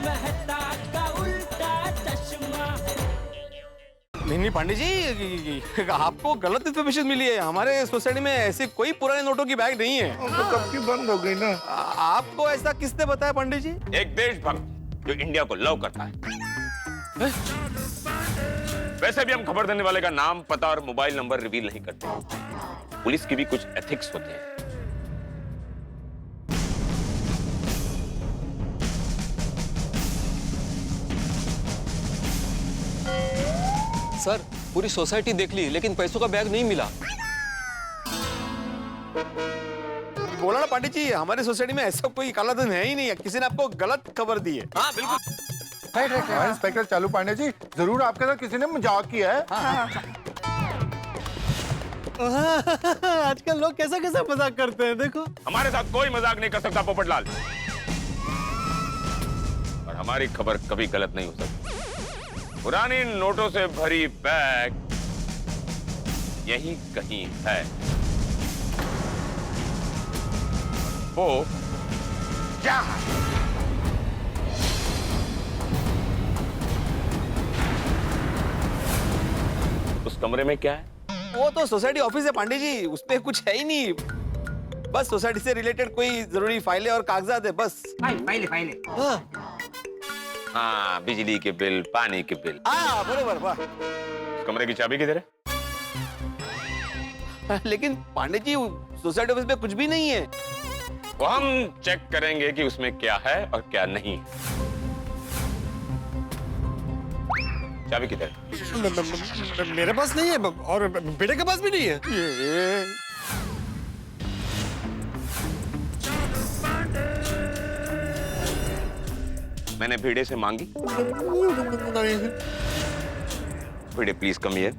मेहता का उल्टा चश्मा। नहीं पांडे जी, आपको गलत इन्फॉर्मेशन मिली है। हमारे सोसाइटी में ऐसे कोई पुराने नोटों की बैग नहीं है। तो कब की बंद हो गई ना। आपको ऐसा किसने बताया पंडित जी? एक देशभक्त जो इंडिया को लव करता है। वैसे भी हम खबर देने वाले का नाम, पता और मोबाइल नंबर रिवील नहीं करते। पुलिस की भी कुछ एथिक्स होते हैं। सर, पूरी सोसाइटी देख ली लेकिन पैसों का बैग नहीं मिला। बोला ना पांडे जी, हमारी सोसाइटी में ऐसा कोई काला धन है ही नहीं है। किसी ने आपको गलत खबर दी है। हाँ बिल्कुल। हाँ, इंस्पेक्टर चालू पांडे जी, जरूर आपके साथ किसी ने मजाक किया है। आजकल लोग कैसा कैसा मजाक करते हैं, देखो। हमारे साथ कोई मजाक नहीं कर सकता पोपटलाल, और हमारी खबर कभी गलत नहीं हो सकती। पुरानी नोटों से भरी बैग यही कहीं है। वो क्या है? उस कमरे में क्या है? वो तो सोसाइटी ऑफिस है पांडे जी, उसपे कुछ है ही नहीं। बस सोसाइटी से रिलेटेड कोई जरूरी फाइलें और कागजात है, बस। फाइले। हाँ, बिजली के बिल, पानी के बिल। बरोबर, वाह। कमरे की चाबी किधर है? लेकिन पांडे जी, सोसाइटी ऑफिस में कुछ भी नहीं है। वो हम चेक करेंगे कि उसमें क्या है और क्या नहीं। चाबी किधर है? मेरे पास नहीं है और बेटे के पास भी नहीं है। मैंने भिड़े से मांगी। भिड़े प्लीज कम हियर।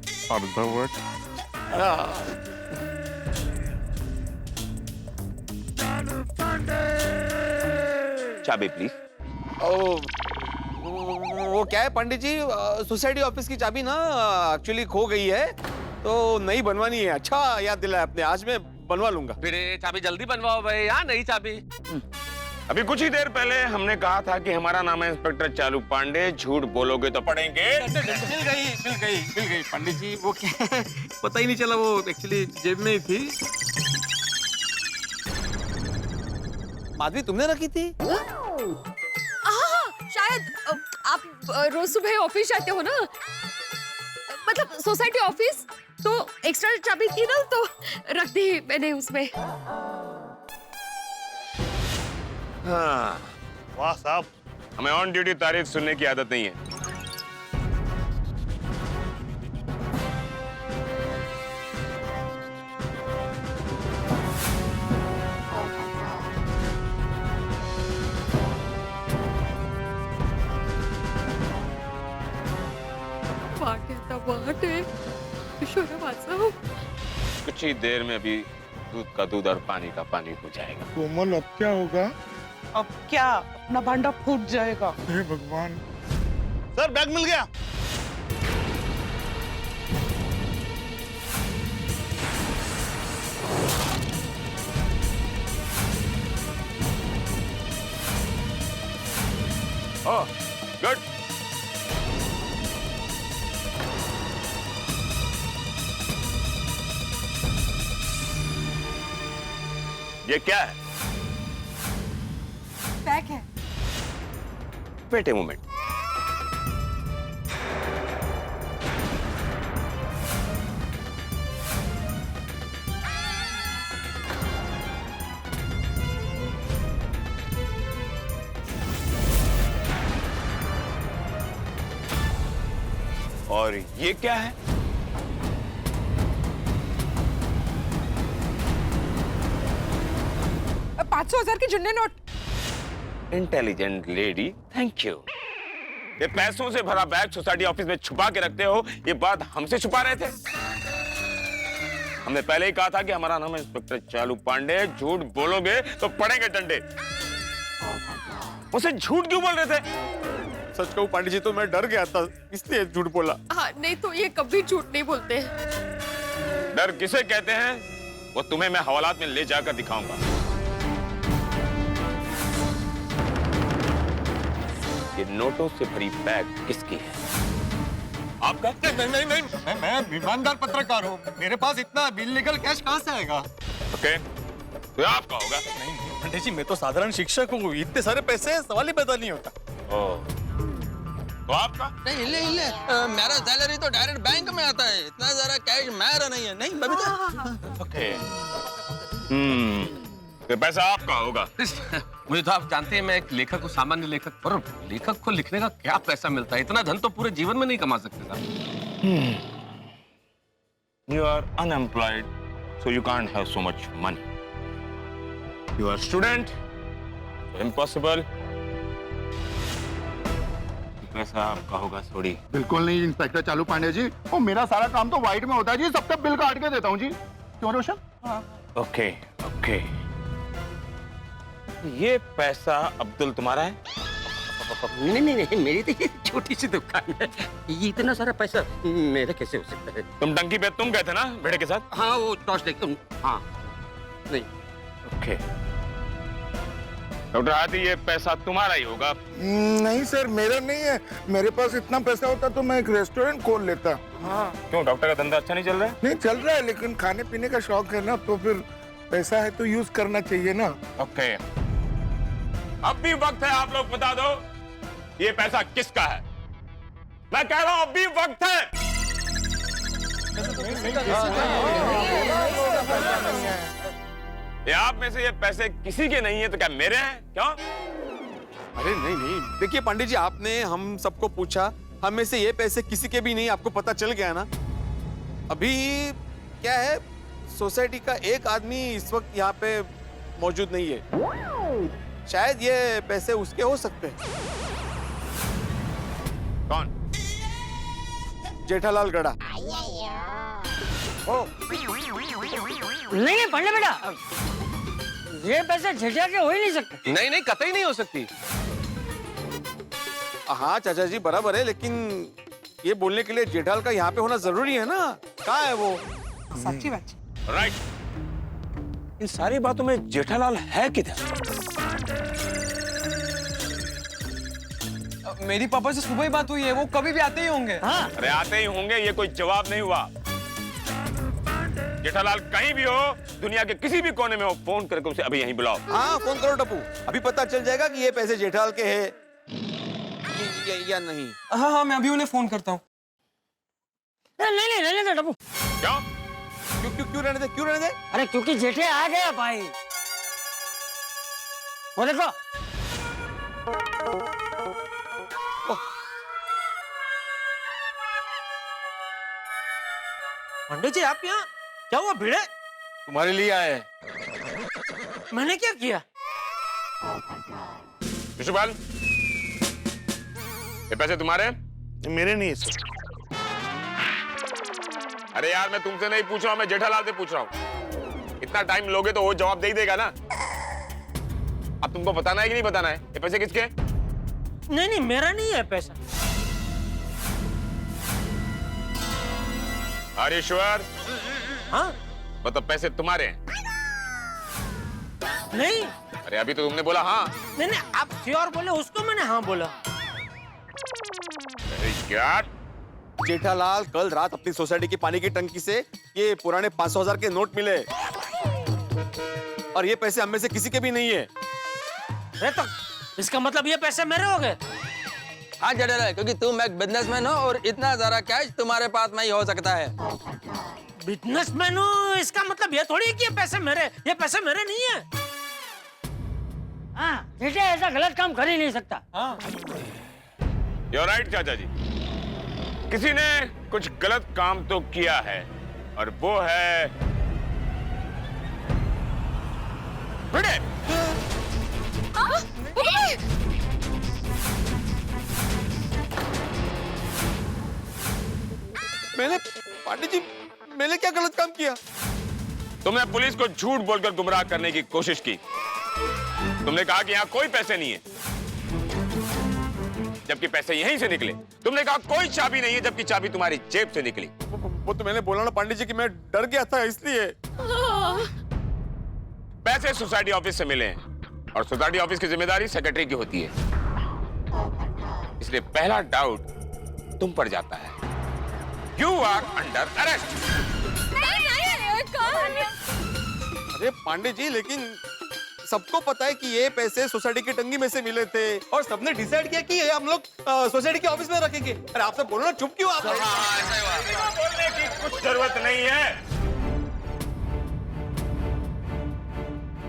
चाबी प्लीज। वो क्या है पंडित जी, सोसाइटी ऑफिस की चाबी ना एक्चुअली खो गई है, तो नई बनवानी है। अच्छा याद दिलाया आपने, आज मैं बनवा लूंगा। बेटे चाबी जल्दी बनवाओ भाई। हाँ, नई चाबी। अभी कुछ ही देर पहले हमने कहा था कि हमारा नाम है इंस्पेक्टर चालू पांडे, झूठ बोलोगे तो पड़ेंगे। मिल गई पंडित जी। वो क्या है, पता ही नहीं चला, वो एक्चुअली जेब में ही थी। माधवी, तुमने रखी थी? शायद आप रोज सुबह ऑफिस जाते हो ना, मतलब सोसाइटी ऑफिस, तो एक्स्ट्रा चाबी थी ना, तो रख दी मैंने उसमें। हाँ, वाह साहब, हमें ऑन ड्यूटी तारीफ सुनने की आदत नहीं है। कुछ ही देर में अभी दूध का दूध और पानी का पानी हो जाएगा। कोमल, अब क्या होगा? अब क्या, अपना भांडा फूट जाएगा। हे भगवान। सर, बैग मिल गया। Oh, good. ये क्या है? बैग है। Wait a moment. और ये क्या है? $500 के जुन्ने नोट। Intelligent lady, thank you. ये पैसों से भरा बैग सोसाइटी ऑफिस में छुपा के रखते हो, ये बात हमसे छुपा रहे थे? हमने पहले ही कहा था कि हमारा नाम है इंस्पेक्टर चालू पांडे, झूठ बोलोगे तो पड़ेंगे डंडे। उसे झूठ क्यों बोल रहे थे? सच कहूं पांडे जी, तो मैं डर गया था, इसलिए झूठ बोला। हाँ, नहीं तो ये कभी झूठ नहीं बोलते। डर किसे कहते हैं, वो तुम्हें मैं हवालात में ले जाकर दिखाऊंगा। ये नोटों से भरी बैग किसकी है? आपका? नहीं मैं ईमानदार पत्रकार हूँ, मेरे पास इतना इल्लीगल कैश कहाँ से आएगा? ओके, तो आपका होगा। नहीं पंडित जी, मैं तो साधारण शिक्षक हूँ, इतने सारे पैसे सवाल ही पैदा नहीं होता। ओह, तो आपका? नहीं मेरा सैलरी तो डायरेक्ट बैंक में आता है, इतना सारा कैश मेरा नहीं है। नहीं बबीता। ओके, तो पैसा आपका होगा। मुझे तो आप जानते हैं मैं एक लेखक हूँ, सामान्य लेखक, और लेखक को लिखने का क्या पैसा मिलता है? इतना धन तो पूरे जीवन में नहीं कमा सकते साहब। You are unemployed, so you can't have so much money. You are student, so impossible. पैसा आपका होगा थोड़ी। बिल्कुल नहीं इंस्पेक्टर चालू पांडे जी, और मेरा सारा काम तो व्हाइट में होता है जी, सबका बिल काट के देता हूँ जी। क्यों रोशन? ओके ओके, ये पैसा अब्दुल तुम्हारा है? नहीं, मेरी तो ये छोटी सी दुकान है, ये इतना सारा पैसा मेरा कैसे हो सकता है? तुम टंकी पे तुम गए थे ना बेटे के साथ? हाँ, वो टॉर्च लेके। हाँ, नहीं। ओके, डॉक्टर हाथी, ये पैसा तुम्हारा ही होगा। नहीं सर, मेरा नहीं है। मेरे पास इतना पैसा होता तो मैं एक रेस्टोरेंट खोल लेता। हाँ। क्यों, डॉक्टर का धंधा अच्छा नहीं चल रहा है? नहीं चल रहा है, लेकिन खाने पीने का शौक है ना, तो फिर पैसा है तो यूज करना चाहिए ना। ओके, अब भी वक्त है, आप लोग बता दो ये पैसा किसका है। मैं कह रहा हूं अब भी वक्त है। ये आप में से ये पैसे किसी के नहीं है तो क्या मेरे हैं? क्यों? अरे नहीं, देखिए पंडित जी, आपने हम सबको पूछा, हम में से ये पैसे किसी के भी नहीं, आपको पता चल गया ना। अभी क्या है, सोसाइटी का एक आदमी इस वक्त यहाँ पे मौजूद नहीं है, शायद ये पैसे उसके हो सकते हैं। कौन? जेठालाल गड़ा। नहीं पंडे बेटा, ये पैसे झिझक के हो ही नहीं सकते। नहीं, कतई नहीं हो सकती। हाँ चाचा जी बराबर है, लेकिन ये बोलने के लिए जेठाल का यहाँ पे होना जरूरी है ना। कहाँ है वो? सच्ची बात। राइट, इन सारी बातों में जेठालाल है किधर? मेरी पापा से सुबह ही बात हुई है, वो कभी भी आते ही होंगे। हाँ। अरे आते ही होंगे, ये कोई जवाब नहीं हुआ। जेठालाल कहीं भी हो, दुनिया के किसी भी कोने में हो, फोन करके उसे अभी यहीं बुलाओ। हाँ फोन करो टप्पू, अभी पता चल जाएगा कि ये पैसे जेठाल के हैं या नहीं। हाँ, मैं अभी उन्हें फोन करता हूँ। नहीं रहने दे टप्पू। क्यों रहने दे? अरे क्योंकि जेठे आ गया भाई, वो देखो। पंडित जी आप यहाँ, क्या हुआ भिड़े? तुम्हारे लिए आए। मैंने क्या किया? विशुपाल, ये पैसे तुम्हारे? मेरे नहीं है सर। अरे यार, मैं तुमसे नहीं पूछ रहा हूं, मैं जेठालाल से पूछ रहा हूं। इतना टाइम लोगे तो वो जवाब दे ही देगा ना। अब तुमको बताना है कि नहीं बताना है? ये पैसे किसके? नहीं मेरा नहीं है पैसा। अरे ईश्वर, हाँ? मतलब पैसे तुम्हारे हैं? नहीं अरे अभी तो तुमने बोला हाँ। नहीं, आप श्योर बोले, उसको मैंने हाँ बोला। यार जेठालाल, कल रात अपनी सोसाइटी की पानी की टंकी से ये पुराने 500,000 के नोट मिले, और ये पैसे हम में से किसी के भी नहीं है। अरे तो इसका मतलब ये पैसे मेरे हो गए? हाँ जेठालाल, क्योंकि तुम एक बिजनेसमैन हो और इतना सारा कैश तुम्हारे पास में ही हो सकता है। बिजनेसमैन हूँ, इसका मतलब ये थोड़ी है कि ये पैसे मेरे नहीं है। हाँ, जेठे ऐसा गलत काम कर ही नहीं सकता। हाँ। You're right, चाचा जी, किसी ने कुछ गलत काम तो किया है, और वो है भिड़े। पांडे जी, मैंने क्या गलत काम किया? तुमने पुलिस को झूठ बोलकर गुमराह करने की कोशिश की। तुमने कहा कि यहाँ कोई पैसे नहीं है, जबकि पैसे यहीं से निकले। तुमने कहा कोई चाबी नहीं है, जबकि चाबी तुम्हारी जेब से निकली। वो तो मैंने बोला ना पांडे जी कि मैं डर गया था इसलिए। पैसे सोसाइटी ऑफिस से मिले हैं, और सोसाइटी ऑफिस की जिम्मेदारी सेक्रेटरी की होती है। इसलिए पहला डाउट तुम पर जाता है। You are under arrest. अरे पांडे जी, लेकिन सबको पता है कि ये पैसे सोसाइटी की टंगी में से मिले थे और सबने डिसाइड किया कि ये हम लोग सोसाइटी के ऑफिस में रखेंगे। अरे आप सब बोलो ना, चुप क्यों आप? बोलने की कुछ जरूरत नहीं है।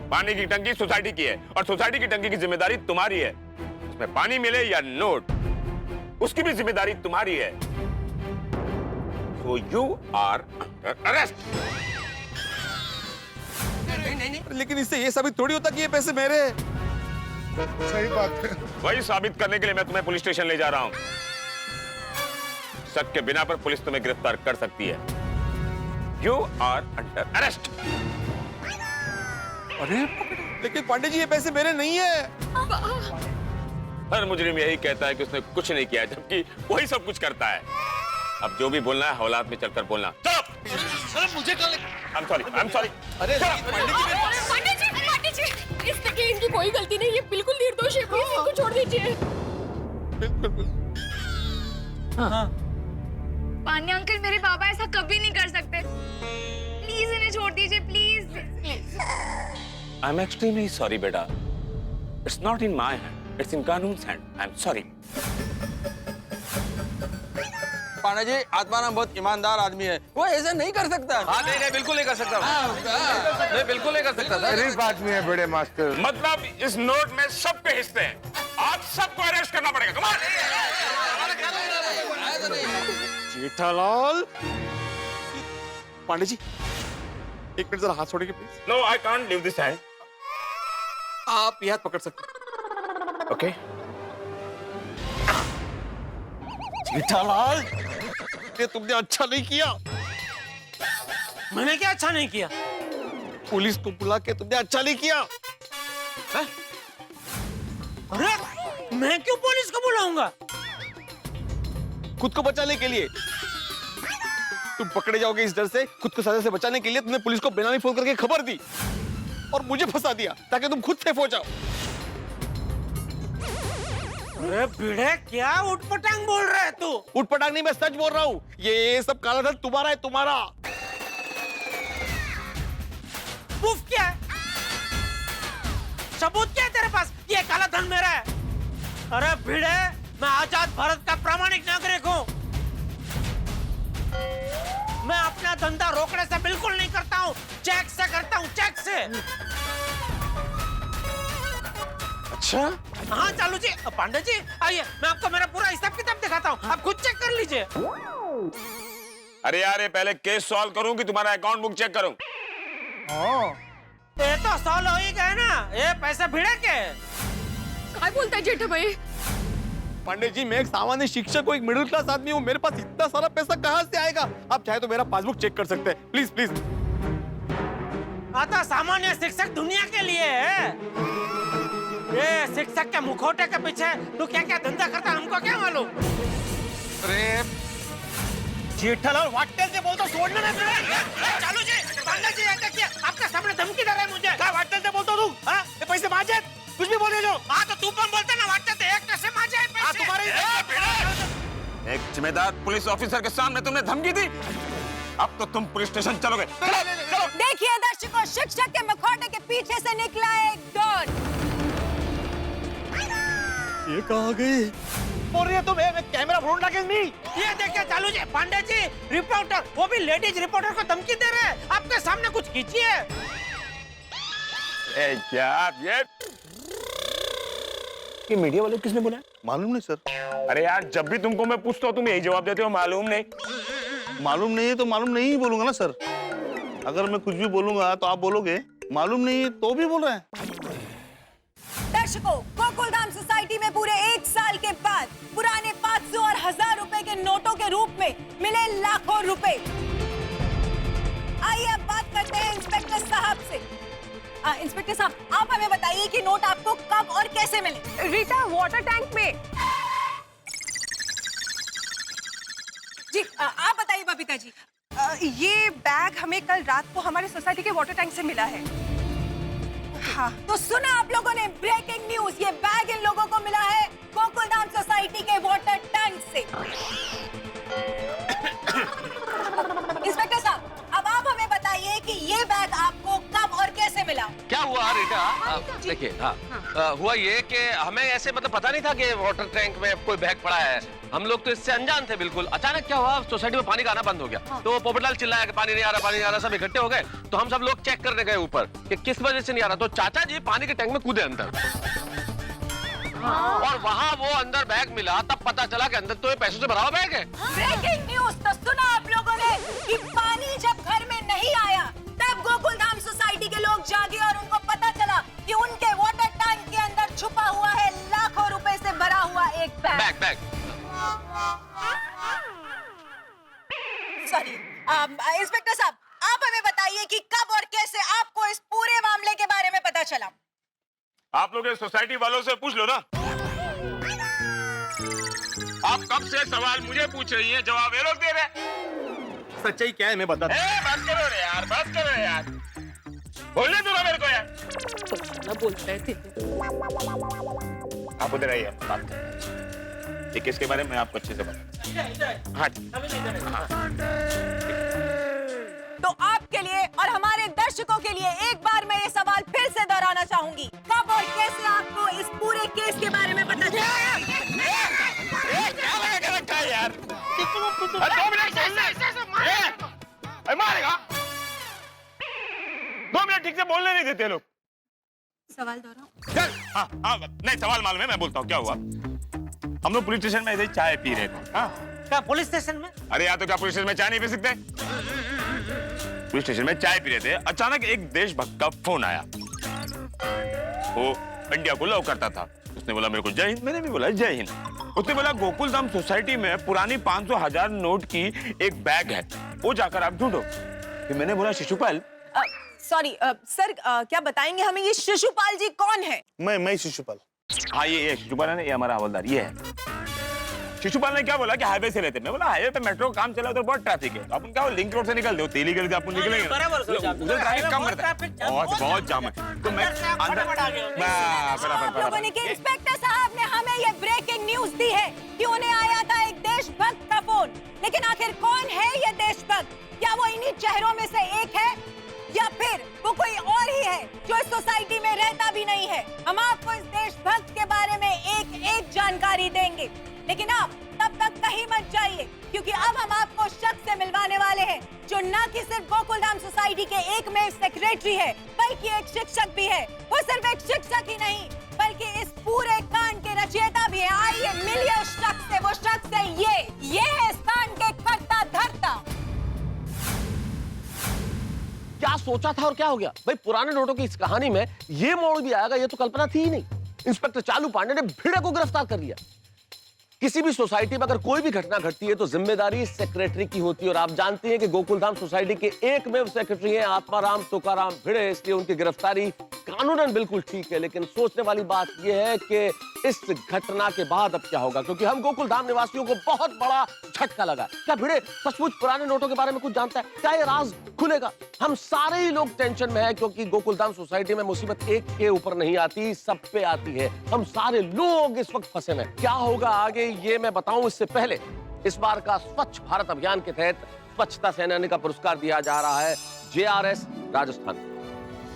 पानी की टंकी सोसाइटी की है और सोसाइटी की टंकी की जिम्मेदारी तुम्हारी है। उसमें पानी मिले या नोट, उसकी भी जिम्मेदारी तुम्हारी है। So you are under arrest। लेकिन इससे ये साबित थोड़ी होता कि ये पैसे मेरे हैं। सही बात है। वही साबित करने के लिए मैं तुम्हें पुलिस स्टेशन ले जा रहा हूं। शक के बिना पर पुलिस तुम्हें गिरफ्तार कर सकती है। You are under arrest। अरे लेकिन पांडे जी, ये पैसे मेरे नहीं है। हर मुजरिम यही कहता है कि उसने कुछ नहीं किया, जबकि वही सब कुछ करता है। अब जो भी बोलना है हवालात में चलकर बोलना। चलो मुझे कल। I'm sorry। अरे पांडे जी, इसमें इनकी कोई गलती नहीं, ये बिल्कुल निर्दोष है, प्लीज इनको छोड़ दीजिए। पांडे अंकल, मेरे बाबा ऐसा कभी नहीं कर सकते, प्लीज इन्हें छोड़ दीजिए, प्लीज। I'm extremely sorry बेटा। It's not in my hand, it's in कानून's hand। I'm sorry। Pandey ji, Atmaram बहुत ईमानदार आदमी है, वो ऐसा नहीं कर सकता। हाँ नहीं, बिल्कुल नहीं कर सकता। नहीं, बिल्कुल नहीं कर सकता। गरीब आदमी है बड़े मास्टर। मतलब इस नोट में सबके हिस्से हैं। आप सबको अरेस्ट करना पड़ेगा। कमाल। जेठालाल। पांडे जी, एक मिनट जरा हाथ छोड़िए please. No, I can't leave this hand। आप ये हाथ पकड़ सकते। Okay। जेठालाल, ये तुमने अच्छा नहीं किया। मैंने क्या अच्छा नहीं किया? पुलिस को बुला के तुमने अच्छा नहीं किया। अरे मैं क्यों पुलिस को बुलाऊंगा? खुद को बचाने के लिए। तुम पकड़े जाओगे इस डर से, खुद को सजा से बचाने के लिए तुमने पुलिस को बेनामी फोन करके खबर दी और मुझे फंसा दिया ताकि तुम खुद सेफ हो जाओ। अरे भिड़े, क्या उठपटांग बोल रहा है तू? उठपटांग नहीं, मैं सच बोल रहा हूँ। ये सब काला धन तुम्हारा है, तुम्हारा। प्रूफ क्या है? सबूत क्या है तेरे पास? ये काला धन मेरा है। अरे भिड़े, मैं आजाद भारत का प्रामाणिक नागरिक हूँ। मैं अपना धंधा रोकड़े से बिल्कुल नहीं करता हूँ, चेक से करता हूँ, चेक से। अच्छा? हाँ चालू जी। पांडे जी आइए, मैं आपको मेरा पूरा हिसाब किताब दिखाता हूँ, आप खुद चेक कर लीजिए। अरे यार, ये पहले केस सॉल्व करूं कि तुम्हारा अकाउंट बुक चेक करूं? ये तो सॉल्व हो ही गया ना। ये पैसे भिड़े के? क्या बोलता है जेठा भाई? पांडे जी, मैं एक सामान्य शिक्षक हूँ, एक मिडिल क्लास आदमी हूँ, मेरे पास इतना सारा पैसा कहाँ से आएगा? आप चाहे तो मेरा पासबुक चेक कर सकते हैं, प्लीज प्लीज। आता सामान्य शिक्षक दुनिया के लिए है। ये शिक्षक के मुखौटे के पीछे तू क्या क्या धंधा करता है, हमको क्या मालूम? अरे जेठालाल, वाटेल से बोलता छोड़ना नहीं। चालू जी, पांडे जी ये देखिए, आपके सामने धमकी दे रहा है मुझे। क्या वाटेल से बोलता तू? हाँ, ये पैसे मांगे, कुछ भी बोले जो। हाँ तो तू पण बोलते ना, वाटते थे एक कैसे मांगे हैं पैसे? तुम्हारे एक जिम्मेदार पुलिस ऑफिसर के सामने तुमने धमकी दी, अब तो तुम पुलिस स्टेशन चलोगे। चलो। देखिए दर्शकों, शिक्षक के मुखौटे के पीछे से निकला एक डॉन। ये कहाँ गई? बोल रही है तुम, मैं कैमरा फोन डाकेंगी। ये देखिए चालू जी, पांडे जी रिपोर्टर, वो भी लेडीज रिपोर्टर को धमकी दे रहे हैं। आपके सामने कुछ कीजिए। ये मीडिया वाले किसने बोला? मालूम नहीं सर। अरे यार, जब भी तुमको मैं पूछता हूँ तुम यही जवाब देते हो, मालूम नहीं। मालूम नहीं है तो मालूम नहीं ही बोलूंगा ना सर। अगर मैं कुछ भी बोलूंगा तो आप बोलोगे मालूम नहीं है तो भी बोल रहे हैं। दर्शकों, गोकुलधाम सोसाइटी में पूरे 1 साल के बाद पुराने 500 और 1000 रुपए के नोटों के रूप में मिले लाखों रुपए। आइए अब बात करते हैं इंस्पेक्टर साहब से। इंस्पेक्टर साहब, आप हमें बताइए कि नोट आपको कब और कैसे मिले? रीटा, वाटर टैंक में। जी आप बताइए बबीता जी। ये बैग हमें कल रात को हमारे सोसाइटी के वाटर टैंक से मिला है। हाँ, तो सुना आप लोगों ने, ब्रेकिंग न्यूज, ये बैग इन लोगों को मिला है गोकुलधाम सोसाइटी के सेकंड। हाँ, हुआ ये कि हमें ऐसे मतलब पता नहीं था कि वाटर टैंक में कोई बैग पड़ा है। हम लोग तो इससे अनजान थे बिल्कुल। अचानक क्या हुआ, सोसाइटी में पानी का आना बंद हो गया। तो पोपटलाल चिल्लाया कि पानी नहीं आ रहा, पानी नहीं आ रहा। सब इकट्ठे हो गए तो हम सब लोग चेक करने गए ऊपर कि किस वजह से नहीं आ रहा। तो चाचा जी पानी के टैंक में कूदे अंदर, और वहाँ वो अंदर बैग मिला। तब पता चला कि अंदर तो ये पैसों से भरा हुआ बैग है। ब्रेकिंग न्यूज तो सुना आप लोगों ने कि पानी जब घर में नहीं आया तब गोकुलधाम सोसाइटी के लोग जागे और उनको पता चला कि उनके वाटर टैंक के अंदर छुपा हुआ है लाखों रुपए से भरा हुआ एक बैग। सॉरी इंस्पेक्टर साहब, आप हमें बताइए कि कब और कैसे आपको इस पूरे मामले के बारे में पता चला। आप लोग सोसाइटी वालों से पूछ लो ना। आप कब से सवाल मुझे पूछ रही हैं, जवाब ये लोग दे रहे हैं। सच्चाई क्या है मैं बता दूं। बात करो रे यार, बात करो यार, बोलने दो ना मेरे को यार। कुछ ना बोल रहे थे। आप उधर आइए, बात करें। ये किसके बारे में आपको अच्छे से बता। हाँ, तो आपके लिए और हमारे दर्शकों के लिए एक बार मैं ये सवाल फिर से दोहराना चाहूंगी, कब और कैसे आपको इस पूरे केस के बारे में पता चला? क्या लगा के रखा है यार? 2 मिनट मारेगा। 2 मिनट ठीक से बोलने नहीं देते लोग। सवाल दोहराओ। हाँ, नहीं सवाल मालूम है, मैं बोलता हूँ क्या हुआ। हम लोग पुलिस स्टेशन में ऐसे चाय पी रहे थे। हाँ, क्या पुलिस स्टेशन में? अरे यार, तो क्या पुलिस स्टेशन में चाय नहीं पी सकते? पुलिस स्टेशन में चाय पी रहे थे, अचानक एक देशभक्त का फोन आया। वो इंडिया को लव करता था। उसने बोला मेरे को जय हिंद, मैंने भी बोला जय हिंद। उसने बोला गोकुलधाम सोसाइटी में पुरानी 500,000 नोट की एक बैग है, वो जाकर आप ढूंढो। फिर मैंने बोला शिशुपाल। सॉरी सर, क्या बताएंगे हमें ये शिशुपाल जी कौन है? मैं शिशुपाल। हाँ, ये शिशुपाल है ना, ये हमारा हवलदार ये है। शिशुपाल ने क्या बोला कि हाईवे से लेते। मैं बोला हाईवे पे मेट्रो काम चला, उधर बहुत ट्रैफिक है। तो अपन क्या लिंक रोड से निकलते हो, तेली गली से अपन निकलेंगे, उधर ट्रैफिक कम रहता है, बहुत जाम है। तो मैं अंदर आप लोगों ने कि इंस्पेक्टर साहब ने हमें ये ब्रेकिंग न्यूज दी है कि उन्हें आया था एक देशभक्त का फोन। लेकिन आखिर कौन है ये देशभक्त? क्या वो इन्हीं चेहरों में से एक है या फिर वो कोई और ही है जो इस सोसाइटी में रहता भी नहीं है? हम आपको इस देशभक्त के बारे में एक जानकारी देंगे, लेकिन आप तब तक कहीं मत जाइए, क्योंकि अब हम आपको शख्स से मिलवाने वाले हैं जो न कि सिर्फ गोकुलधाम सोसाइटी के एकमेव सेक्रेटरी है, बल्कि एक शिक्षक भी है। वो सिर्फ एक शिक्षक ही नहीं, बल्कि इस पूरे कांड के रचयिता भी है। आइए मिलिए उस शख्स से। वो शख्स है ये है इस कांड के कर्ता धर्ता। क्या सोचा था और क्या हो गया भाई? पुराने नोटों की इस कहानी में ये मोड़ भी आएगा, ये तो कल्पना थी ही नहीं। इंस्पेक्टर चालू पांडे ने भिड़े को गिरफ्तार कर लिया। किसी भी सोसाइटी में अगर कोई भी घटना घटती है तो जिम्मेदारी सेक्रेटरी की होती है, और आप जानते हैं कि गोकुलधाम सोसाइटी के एकमेव सेक्रेटरी हैं आत्माराम तुकाराम भिड़े, इसलिए उनकी गिरफ्तारी कानूनन बिल्कुल ठीक है। लेकिन सोचने वाली बात यह है कि इस घटना के बाद अब क्या होगा, क्योंकि हम गोकुलधाम निवासियों को बहुत बड़ा झटका लगा। क्या भिड़े सचमुच पुराने नोटों के बारे में कुछ जानता है? क्या ये राज खुलेगा? हम सारे ही लोग टेंशन में हैं, क्योंकि गोकुलधाम सोसाइटी में मुसीबत एक के ऊपर नहीं आती, सब पे आती है। हम सारे लोग इस वक्त फंसे हैं। क्या होगा आगे ये मैं बताऊं, इससे पहले इस बार का स्वच्छ भारत अभियान के तहत स्वच्छता सेनानी का पुरस्कार दिया जा रहा है JRS राजस्थान।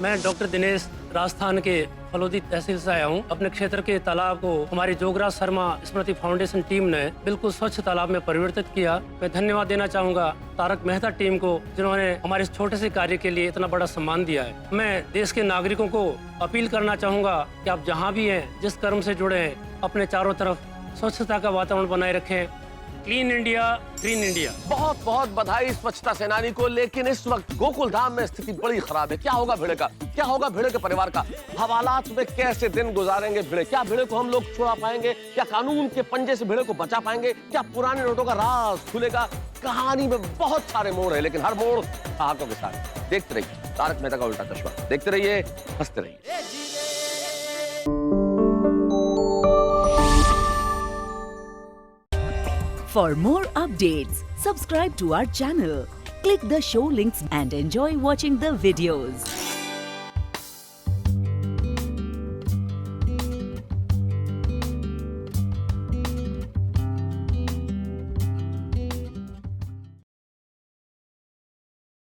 मैं डॉक्टर दिनेश राजस्थान के फलोदी तहसील से आया हूँ। अपने क्षेत्र के तालाब को हमारी जोगराज शर्मा स्मृति फाउंडेशन टीम ने बिल्कुल स्वच्छ तालाब में परिवर्तित किया। मैं धन्यवाद देना चाहूँगा तारक मेहता टीम को, जिन्होंने हमारे इस छोटे से कार्य के लिए इतना बड़ा सम्मान दिया है। मैं देश के नागरिकों को अपील करना चाहूँगा कि आप जहाँ भी हैं, जिस कर्म से जुड़े हैं, अपने चारों तरफ स्वच्छता का वातावरण बनाए रखें। Clean India, green India. बहुत बहुत बधाई स्वच्छता सेनानी को। लेकिन इस वक्त गोकुलधाम में स्थिति बड़ी खराब है। क्या होगा भिड़े का? क्या होगा भिड़े के परिवार का? हवालात में कैसे दिन गुजारेंगे भिड़े? क्या भिड़े को हम लोग छुड़ा पाएंगे? क्या कानून के पंजे से भिड़े को बचा पाएंगे? क्या पुराने नोटों का राज खुलेगा? कहानी में बहुत सारे मोड़ है, लेकिन हर मोड़ साहकों के साथ। देखते रहिए तारक मेहता का उल्टा चश्मा, देखते रहिए, हंसते रहिए। For more updates, subscribe to our channel, click the show links and enjoy watching the videos.